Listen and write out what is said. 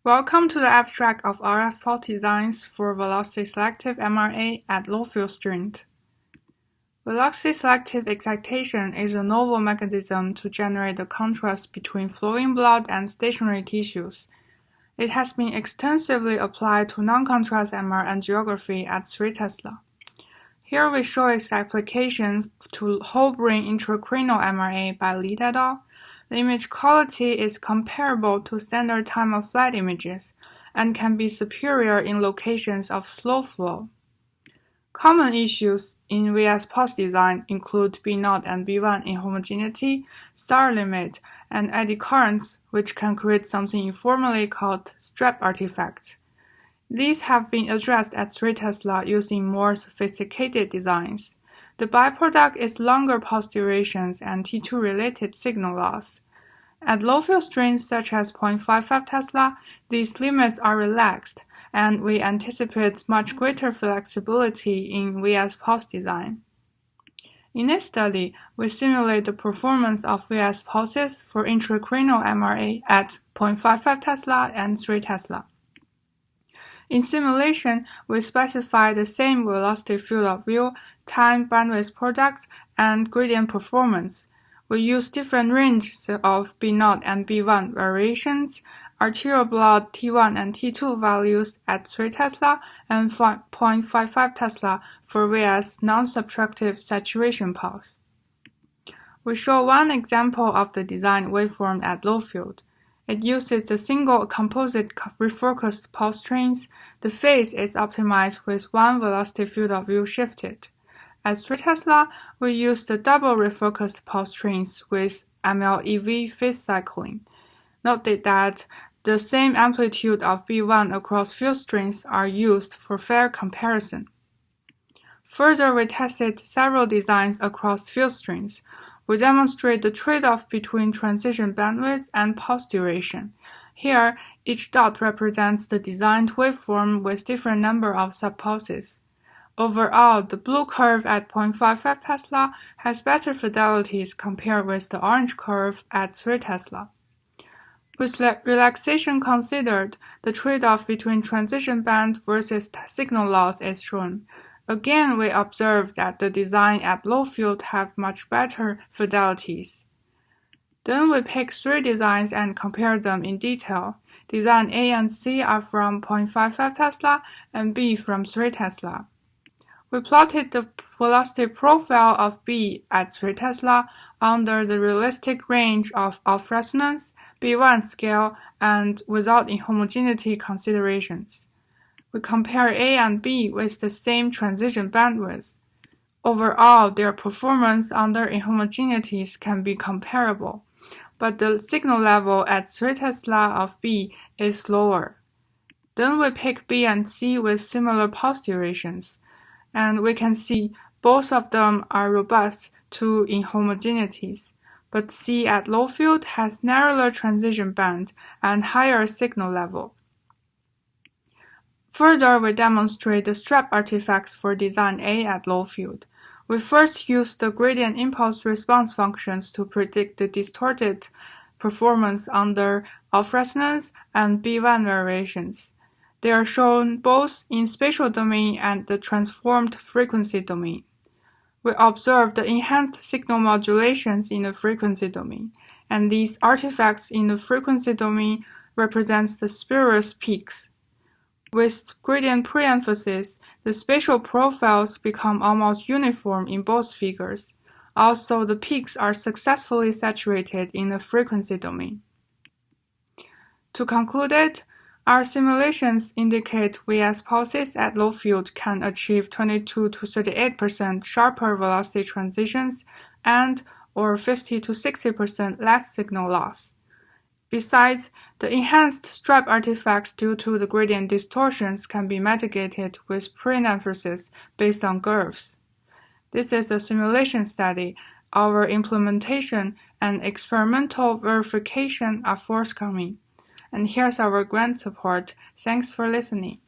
Welcome to the abstract of RF pulse designs for velocity-selective MRA at low field strength. Velocity-selective excitation is a novel mechanism to generate the contrast between flowing blood and stationary tissues. It has been extensively applied to non-contrast MR angiography at 3 Tesla. Here we show its application to whole brain intracranial MRA by Li et al. The image quality is comparable to standard time-of-flight images and can be superior in locations of slow flow. Common issues in VS pulse design include B0 and B1 inhomogeneity, star limit, and eddy currents, which can create something informally called strap artifacts. These have been addressed at 3 Tesla using more sophisticated designs. The byproduct is longer pulse durations and T2-related signal loss. At low field strengths such as 0.55 Tesla, these limits are relaxed, and we anticipate much greater flexibility in VS pulse design. In this study, we simulate the performance of VS pulses for intracranial MRA at 0.55 Tesla and 3 Tesla. In simulation, we specify the same velocity field of view, time bandwidth products, and gradient performance. We use different ranges of B0 and B1 variations, arterial blood T1 and T2 values at 3 Tesla and 0.55 Tesla for VS non-subtractive saturation pulse. We show one example of the design waveform at low field. It uses the single composite refocused pulse trains. The phase is optimized with one velocity field of view shifted. At 3 Tesla, we use the double refocused pulse trains with MLEV phase cycling. Note that the same amplitude of B1 across field strengths are used for fair comparison. Further, we tested several designs across field strengths. We demonstrate the trade-off between transition bandwidth and pulse duration. Here, each dot represents the designed waveform with different number of subpulses. Overall, the blue curve at 0.55 Tesla has better fidelities compared with the orange curve at 3 Tesla. With relaxation considered, the trade-off between transition band versus signal loss is shown. Again, we observe that the design at low field have much better fidelities. Then we pick 3 designs and compare them in detail. Design A and C are from 0.55 Tesla and B from 3 Tesla. We plotted the velocity profile of B at 3 Tesla under the realistic range of off-resonance, B1 scale, and without inhomogeneity considerations. We compare A and B with the same transition bandwidth. Overall, their performance under inhomogeneities can be comparable, but the signal level at 3 Tesla of B is lower. Then we pick B and C with similar pulse durations, and we can see both of them are robust to inhomogeneities, but C at low field has narrower transition band and higher signal level. Further, we demonstrate the strap artifacts for design A at low field. We first use the gradient impulse response functions to predict the distorted performance under off-resonance and B1 variations. They are shown both in spatial domain and the transformed frequency domain. We observe the enhanced signal modulations in the frequency domain, and these artifacts in the frequency domain represents the spurious peaks. With gradient pre-emphasis, the spatial profiles become almost uniform in both figures. Also, the peaks are successfully saturated in the frequency domain. To conclude it, our simulations indicate VS pulses at low field can achieve 22 to 38% sharper velocity transitions and or 50 to 60% less signal loss. Besides, the enhanced strap artifacts due to the gradient distortions can be mitigated with pre-emphasis based on curves. This is a simulation study. Our implementation and experimental verification are forthcoming. And here's our grant support. Thanks for listening.